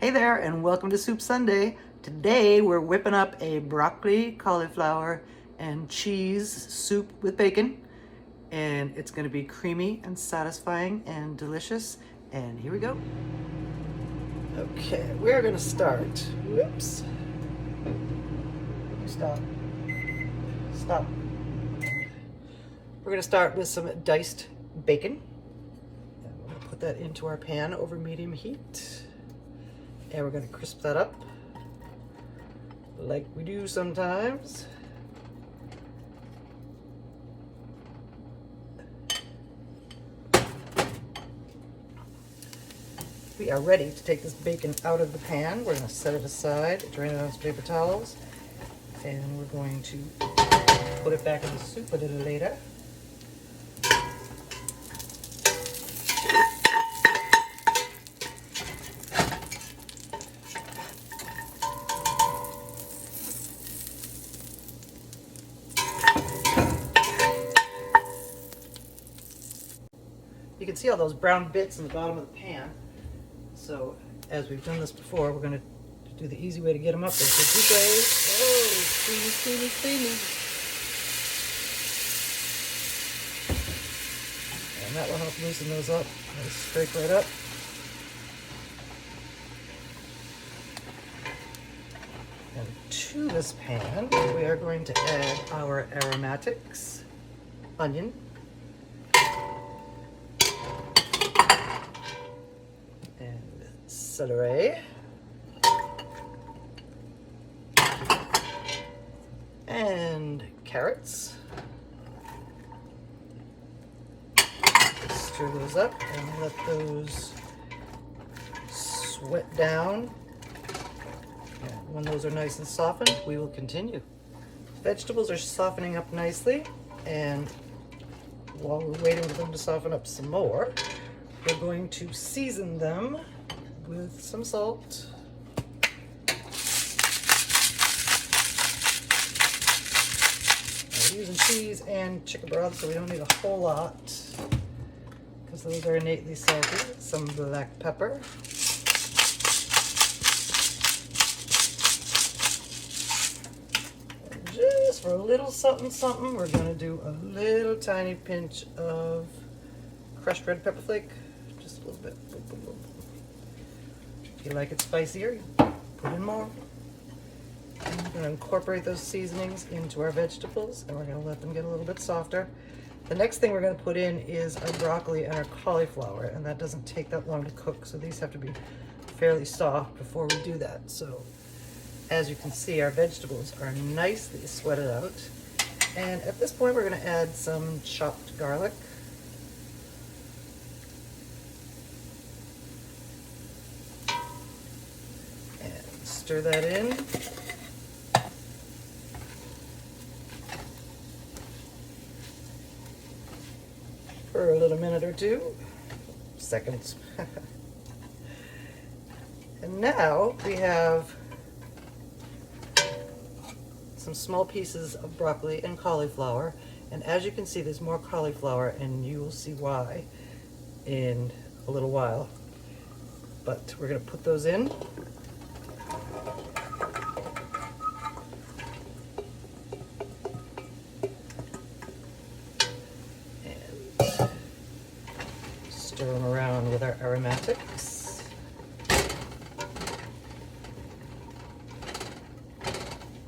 Hey there, and welcome to Soup Sunday. Today we're whipping up a broccoli, cauliflower, and cheese soup with bacon. And it's going to be creamy and satisfying and delicious. And here we go. Okay, we're going to start. Whoops. Stop. Stop. We're going to start with some diced bacon. And we're going to put that into our pan over medium heat. And we're going to crisp that up like we do sometimes. We are ready to take this bacon out of the pan. We're going to set it aside, drain it on some paper towels, and we're going to put it back in the soup a little later. You can see all those brown bits in the bottom of the pan. So, as we've done this before, we're going to do the easy way to get them up. There's the deep way. Oh, creamy, creamy, creamy. And that will help loosen those up. They scrape right up. And to this pan, we are going to add our aromatics, onion, celery, and carrots. Stir those up and let those sweat down. And when those are nice and softened, we will continue. Vegetables are softening up nicely, and while we're waiting for them to soften up some more, we're going to season them with some salt. We're using cheese and chicken broth, so we don't need a whole lot because those are innately salty. Some black pepper. And just for a little something something, we're going to do a little tiny pinch of crushed red pepper flake. Just a little bit. If you like it spicier, put in more. And we're going to incorporate those seasonings into our vegetables, and we're going to let them get a little bit softer. The next thing we're going to put in is our broccoli and our cauliflower, and that doesn't take that long to cook, so these have to be fairly soft before we do that. So as you can see, our vegetables are nicely sweated out. And at this point, we're going to add some chopped garlic. Stir that in. For a little minute or two. Seconds. And now we have some small pieces of broccoli and cauliflower. And as you can see, there's more cauliflower, and you will see why in a little while. But we're going to put those in. Stir them around with our aromatics.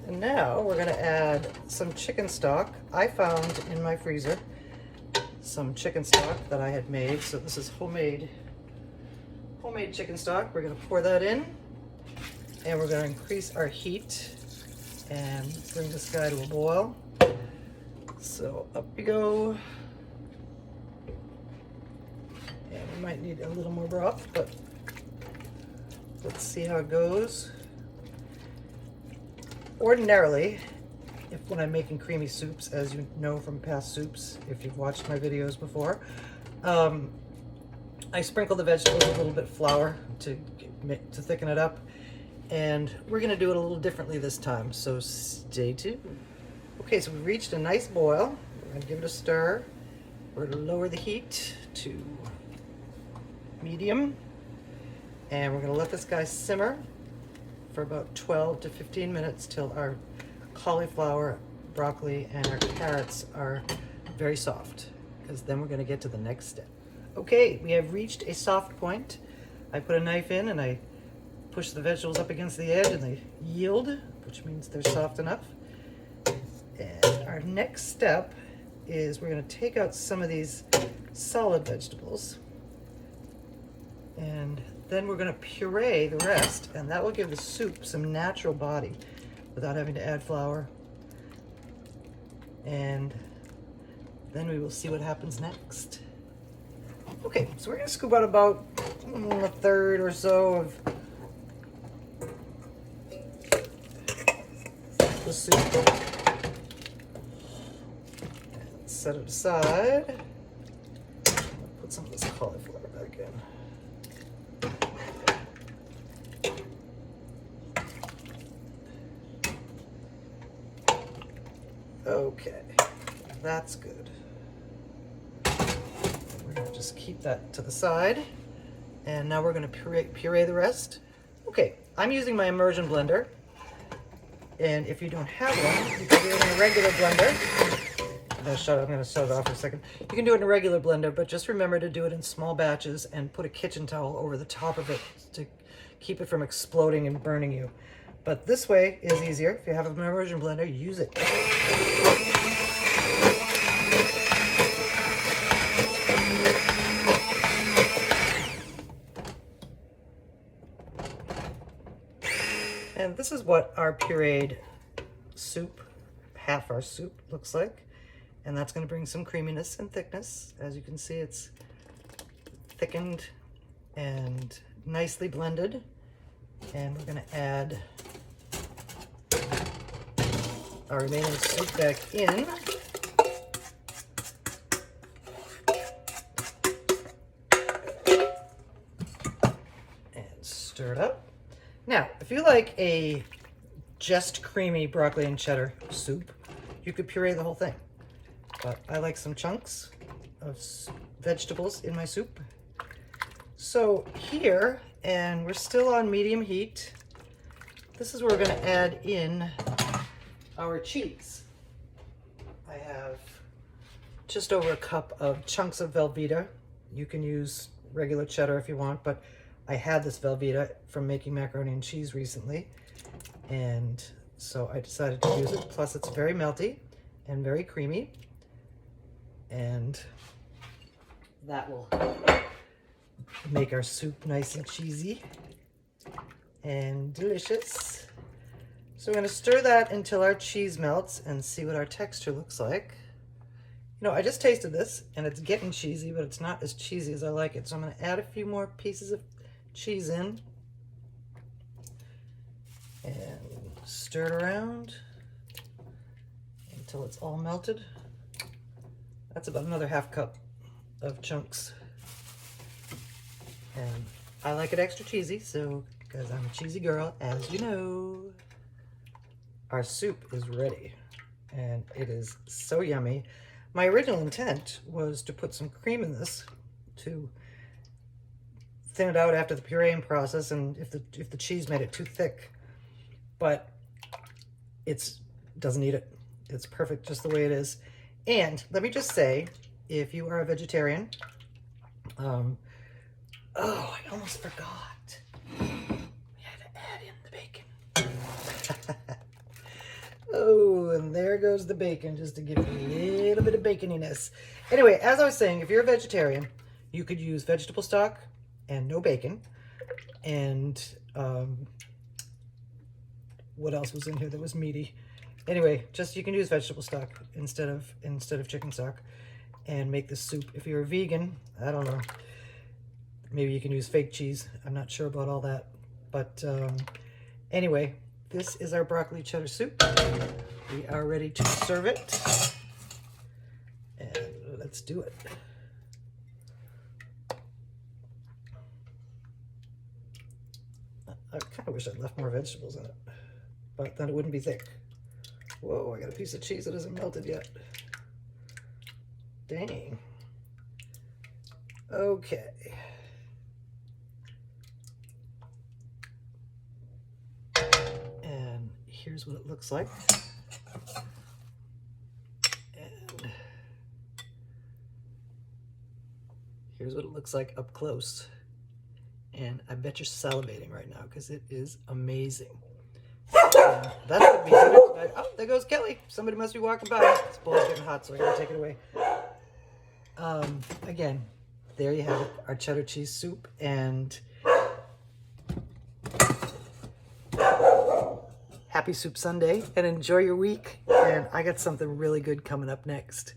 And now we're going to add some chicken stock. I found in my freezer some chicken stock that I had made. So this is homemade chicken stock. We're going to pour that in, and we're going to increase our heat and bring this guy to a boil. So up we go. Might need a little more broth, but let's see how it goes. Ordinarily, when I'm making creamy soups, as you know from past soups, if you've watched my videos before, I sprinkle the vegetables with a little bit of flour to thicken it up, and we're going to do it a little differently this time, so stay tuned. Okay, so we reached a nice boil. We're going to give it a stir. We're going to lower the heat to medium, And we're gonna let this guy simmer for about 12 to 15 minutes till our cauliflower, broccoli, and our carrots are very soft, because then we're gonna get to the next step. Okay, we have reached a soft point. I put a knife in and I push the vegetables up against the edge and they yield, which means they're soft enough. And our next step is we're going to take out some of these solid vegetables, and then we're going to puree the rest, and that will give the soup some natural body without having to add flour. And then we will see what happens next. Okay, so we're going to scoop out about a third or so of the soup. Set it aside. Put some of this cauliflower back in. Okay, that's good. We're gonna just keep that to the side. And now we're gonna puree the rest. Okay, I'm using my immersion blender. And if you don't have one, you can do it in a regular blender. I'm gonna shut it off for a second. You can do it in a regular blender, but just remember to do it in small batches and put a kitchen towel over the top of it to keep it from exploding and burning you. But this way is easier. If you have an immersion blender, use it. And this is what our pureed soup, half our soup, looks like. And that's going to bring some creaminess and thickness. As you can see, it's thickened and nicely blended. And we're going to add our remaining soup back in. And stir it up. Now, if you like a just creamy broccoli and cheddar soup, you could puree the whole thing. But I like some chunks of vegetables in my soup. So here, and we're still on medium heat, this is where we're going to add in our cheese. I have just over a cup of chunks of Velveeta. You can use regular cheddar if you want, but I had this Velveeta from making macaroni and cheese recently, and so I decided to use it. Plus it's very melty and very creamy, and that will make our soup nice and cheesy and delicious. So we're going to stir that until our cheese melts and see what our texture looks like. You know, I just tasted this and it's getting cheesy, but it's not as cheesy as I like it. So I'm going to add a few more pieces of cheese in and stir it around until it's all melted. That's about another half cup of chunks. And I like it extra cheesy, so because I'm a cheesy girl, as you know. Our soup is ready and it is so yummy. My original intent was to put some cream in this to thin it out after the pureeing process, and if the cheese made it too thick, but it doesn't need it. It's perfect just the way it is. And let me just say, if you are a vegetarian, oh, I almost forgot. We had to add in the bacon. Oh, and there goes the bacon, just to give it a little bit of baconiness. Anyway, as I was saying, if you're a vegetarian, you could use vegetable stock and no bacon. And what else was in here that was meaty? Anyway, just you can use vegetable stock instead of chicken stock and make this soup. If you're a vegan, I don't know, maybe you can use fake cheese. I'm not sure about all that. But anyway, this is our broccoli cheddar soup. We are ready to serve it. And let's do it. I kind of wish I'd left more vegetables in it, but then it wouldn't be thick. Whoa, I got a piece of cheese that isn't melted yet. Dang. Okay. here's what it looks like. And here's what it looks like up close. And I bet you're salivating right now because it is amazing. And that's what we did tonight. Oh, there goes Kelly. Somebody must be walking by. This bowl's getting hot, so I gotta take it away. Again, there you have it, our cheddar cheese soup, and happy Soup Sunday, and enjoy your week. And I got something really good coming up next.